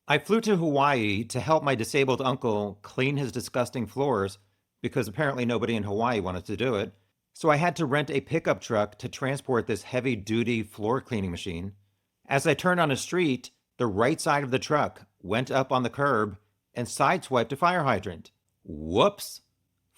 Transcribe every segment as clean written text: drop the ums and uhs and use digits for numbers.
I flew to Hawaii to help my disabled uncle clean his disgusting floors because apparently nobody in Hawaii wanted to do it. So I had to rent a pickup truck to transport this heavy duty floor cleaning machine. As I turned on a street, the right side of the truck went up on the curb and sideswiped a fire hydrant. Whoops!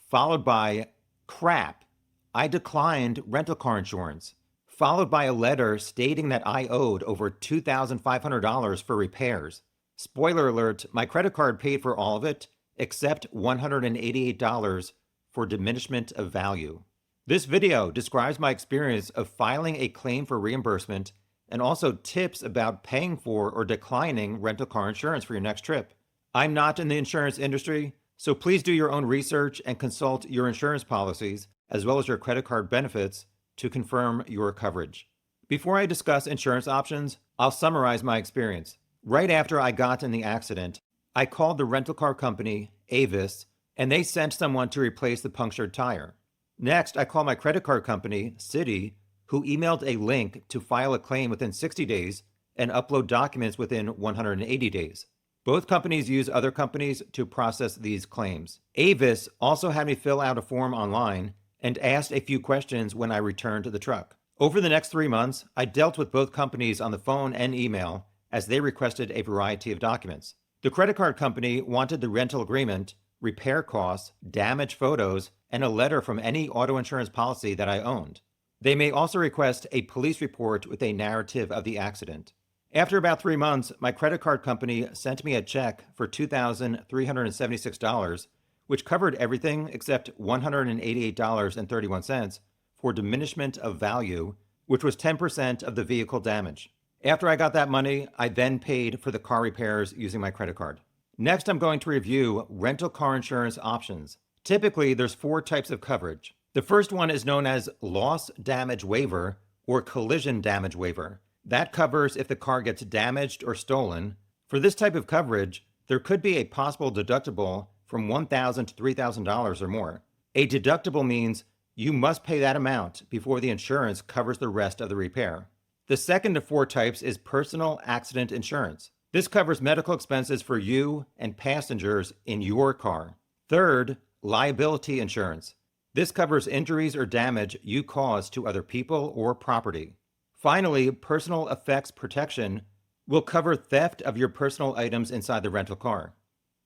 Followed by crap. I declined rental car insurance, followed by a letter stating that I owed over $2,500 for repairs. Spoiler alert, my credit card paid for all of it except $188 for diminishment of value. This video describes my experience of filing a claim for reimbursement and also tips about paying for or declining rental car insurance for your next trip. I'm not in the insurance industry, so please do your own research and consult your insurance policies as well as your credit card benefits to confirm your coverage. Before I discuss insurance options, I'll summarize my experience. Right after I got in the accident, I called the rental car company, Avis, and they sent someone to replace the punctured tire. Next, I called my credit card company, Citi, who emailed a link to file a claim within 60 days and upload documents within 180 days. Both companies use other companies to process these claims. Avis also had me fill out a form online and asked a few questions when I returned to the truck. Over the next 3 months, I dealt with both companies on the phone and email as they requested a variety of documents. The credit card company wanted the rental agreement, repair costs, damage photos, and a letter from any auto insurance policy that I owned. They may also request a police report with a narrative of the accident. After about 3 months, my credit card company sent me a check for $2,376, which covered everything except $188.31 for diminishment of value, which was 10% of the vehicle damage. After I got that money, I then paid for the car repairs using my credit card. Next, I'm going to review rental car insurance options. Typically, there's 4 types of coverage. The first one is known as loss damage waiver or collision damage waiver. That covers if the car gets damaged or stolen. For this type of coverage, there could be a possible deductible from $1,000 to $3,000 or more. A deductible means you must pay that amount before the insurance covers the rest of the repair. The second of 4 types is personal accident insurance. This covers medical expenses for you and passengers in your car. Third, liability insurance. This covers injuries or damage you cause to other people or property. Finally, personal effects protection will cover theft of your personal items inside the rental car.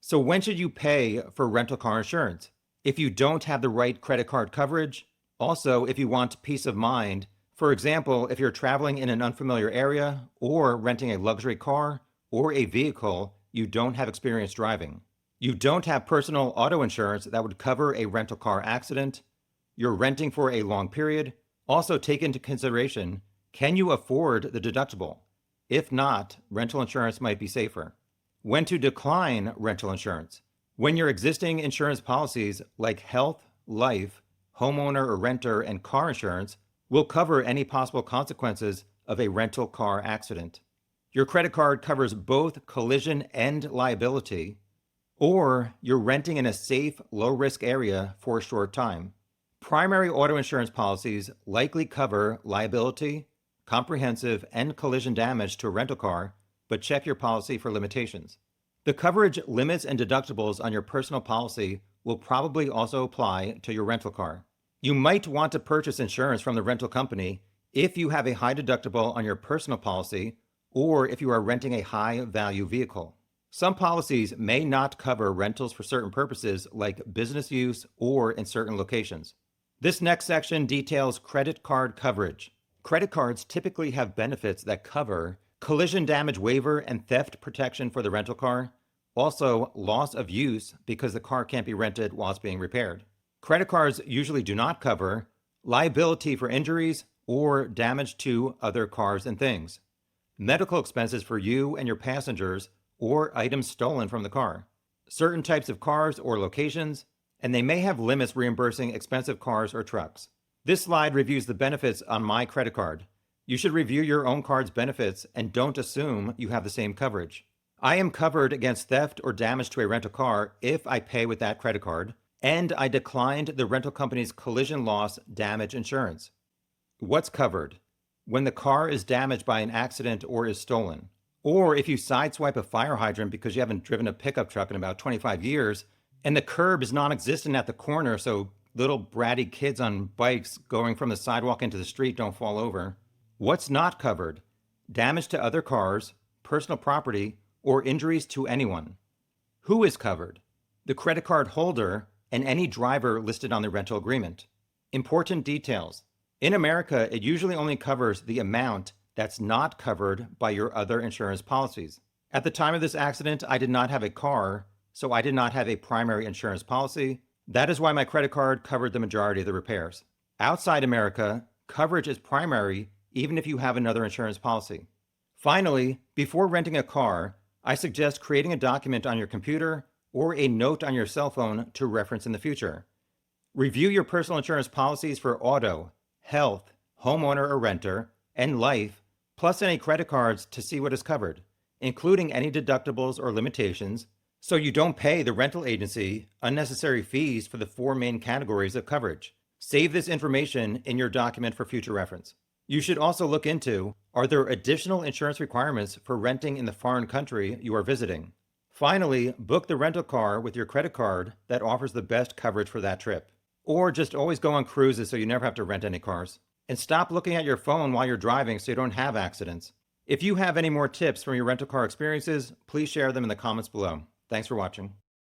So when should you pay for rental car insurance? If you don't have the right credit card coverage, also if you want peace of mind. For example, if you're traveling in an unfamiliar area or renting a luxury car or a vehicle you don't have experience driving. You don't have personal auto insurance that would cover a rental car accident. You're renting for a long period. Also take into consideration, can you afford the deductible? If not, rental insurance might be safer. When to decline rental insurance. When your existing insurance policies like health, life, homeowner or renter, and car insurance will cover any possible consequences of a rental car accident. Your credit card covers both collision and liability, or you're renting in a safe, low-risk area for a short time. Primary auto insurance policies likely cover liability, comprehensive, and collision damage to a rental car, but check your policy for limitations. The coverage limits and deductibles on your personal policy will probably also apply to your rental car. You might want to purchase insurance from the rental company if you have a high deductible on your personal policy or if you are renting a high-value vehicle. Some policies may not cover rentals for certain purposes like business use or in certain locations. This next section details credit card coverage. Credit cards typically have benefits that cover collision damage waiver and theft protection for the rental car, also loss of use because the car can't be rented while it's being repaired. Credit cards usually do not cover liability for injuries or damage to other cars and things, medical expenses for you and your passengers or items stolen from the car, certain types of cars or locations, and they may have limits reimbursing expensive cars or trucks. This slide reviews the benefits on my credit card. You should review your own card's benefits and don't assume you have the same coverage. I am covered against theft or damage to a rental car if I pay with that credit card, and I declined the rental company's collision loss damage insurance. What's covered? When the car is damaged by an accident or is stolen. Or if you sideswipe a fire hydrant because you haven't driven a pickup truck in about 25 years and the curb is non existent at the corner, so little bratty kids on bikes going from the sidewalk into the street don't fall over. What's not covered? Damage to other cars, personal property, or injuries to anyone. Who is covered? The credit card holder and any driver listed on the rental agreement. Important details. In America, it usually only covers the amount that's not covered by your other insurance policies. At the time of this accident, I did not have a car, so I did not have a primary insurance policy. That is why my credit card covered the majority of the repairs. Outside America, coverage is primary even if you have another insurance policy. Finally, before renting a car, I suggest creating a document on your computer or a note on your cell phone to reference in the future. Review your personal insurance policies for auto, health, homeowner or renter, and life, plus any credit cards to see what is covered, including any deductibles or limitations, so you don't pay the rental agency unnecessary fees for the 4 main categories of coverage. Save this information in your document for future reference. You should also look into, are there additional insurance requirements for renting in the foreign country you are visiting? Finally, book the rental car with your credit card that offers the best coverage for that trip. Or just always go on cruises so you never have to rent any cars. And stop looking at your phone while you're driving so you don't have accidents. If you have any more tips from your rental car experiences, please share them in the comments below. Thanks for watching.